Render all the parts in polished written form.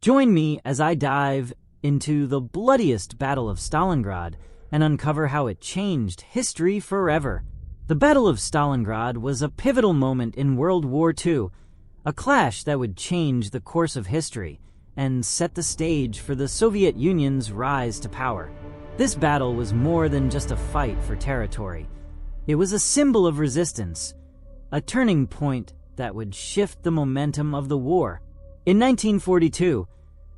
Join me as I dive into the bloodiest Battle of Stalingrad and uncover how it changed history forever. The Battle of Stalingrad was a pivotal moment in World War II, a clash that would change the course of history and set the stage for the Soviet Union's rise to power. This battle was more than just a fight for territory. It was a symbol of resistance, a turning point that would shift the momentum of the war. In 1942,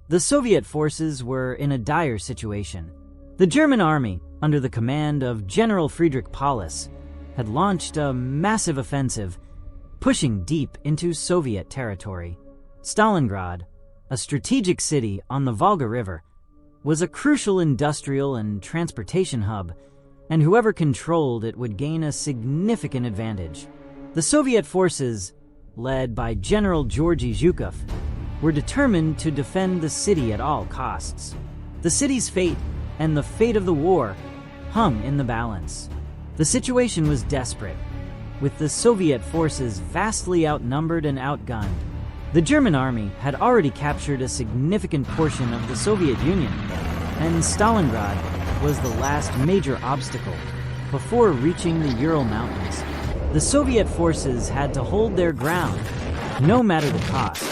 the Soviet forces were in a dire situation. The German army, under the command of General Friedrich Paulus, had launched a massive offensive, pushing deep into Soviet territory. Stalingrad, a strategic city on the Volga River, was a crucial industrial and transportation hub, and whoever controlled it would gain a significant advantage. The Soviet forces, led by General Georgy Zhukov, were determined to defend the city at all costs. The city's fate and the fate of the war hung in the balance. The situation was desperate, with the Soviet forces vastly outnumbered and outgunned. The German army had already captured a significant portion of the Soviet Union, and Stalingrad was the last major obstacle before reaching the Ural Mountains. The Soviet forces had to hold their ground, no matter the cost.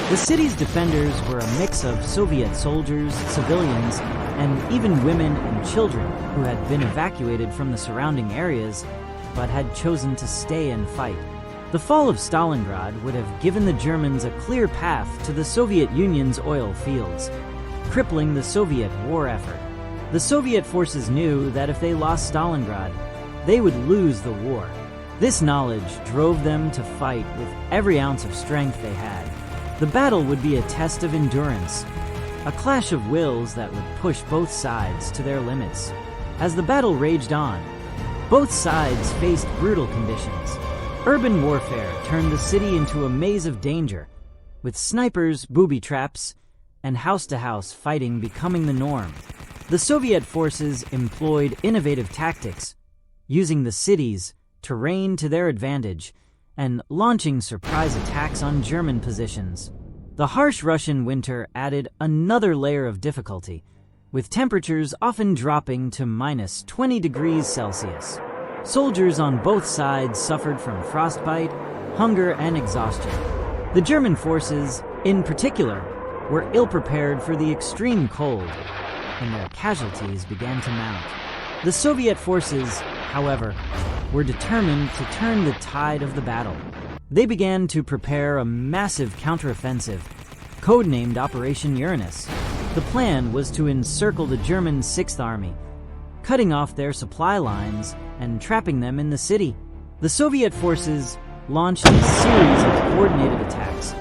The city's defenders were a mix of Soviet soldiers, civilians, and even women and children who had been evacuated from the surrounding areas but had chosen to stay and fight. The fall of Stalingrad would have given the Germans a clear path to the Soviet Union's oil fields, crippling the Soviet war effort. The Soviet forces knew that if they lost Stalingrad, they would lose the war. This knowledge drove them to fight with every ounce of strength they had. The battle would be a test of endurance, a clash of wills that would push both sides to their limits. As the battle raged on, both sides faced brutal conditions. Urban warfare turned the city into a maze of danger, with snipers, booby traps, and house-to-house fighting becoming the norm. The Soviet forces employed innovative tactics, using the city's terrain to their advantage and launching surprise attacks on German positions. The harsh Russian winter added another layer of difficulty, with temperatures often dropping to minus 20 degrees Celsius. Soldiers on both sides suffered from frostbite, hunger, and exhaustion. The German forces, in particular, were ill-prepared for the extreme cold, and their casualties began to mount. The Soviet forces, however, were determined to turn the tide of the battle. They began to prepare a massive counteroffensive, codenamed Operation Uranus. The plan was to encircle the German Sixth Army, cutting off their supply lines and trapping them in the city. The Soviet forces launched a series of coordinated attacks,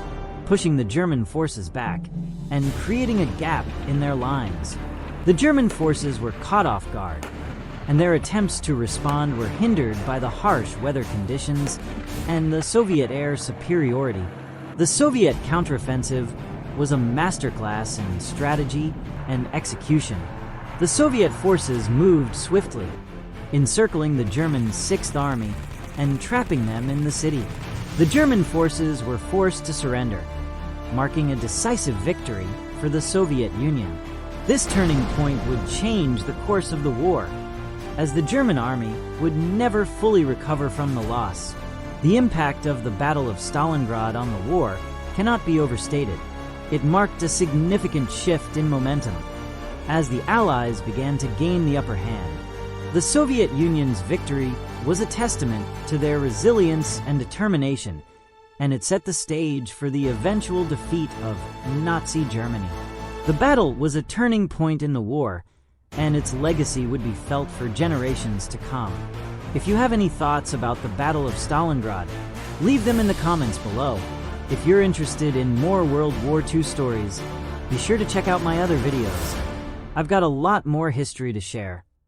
pushing the German forces back and creating a gap in their lines. The German forces were caught off guard, and their attempts to respond were hindered by the harsh weather conditions and the Soviet air superiority. The Soviet counteroffensive was a masterclass in strategy and execution. The Soviet forces moved swiftly, encircling the German Sixth Army and trapping them in the city. The German forces were forced to surrender, marking a decisive victory for the Soviet Union. This turning point would change the course of the war, as the German army would never fully recover from the loss. The impact of the Battle of Stalingrad on the war cannot be overstated. It marked a significant shift in momentum, as the Allies began to gain the upper hand. The Soviet Union's victory was a testament to their resilience and determination, and it set the stage for the eventual defeat of Nazi Germany. The battle was a turning point in the war, and its legacy would be felt for generations to come. If you have any thoughts about the Battle of Stalingrad, leave them in the comments below. If you're interested in more World War II stories, be sure to check out my other videos. I've got a lot more history to share.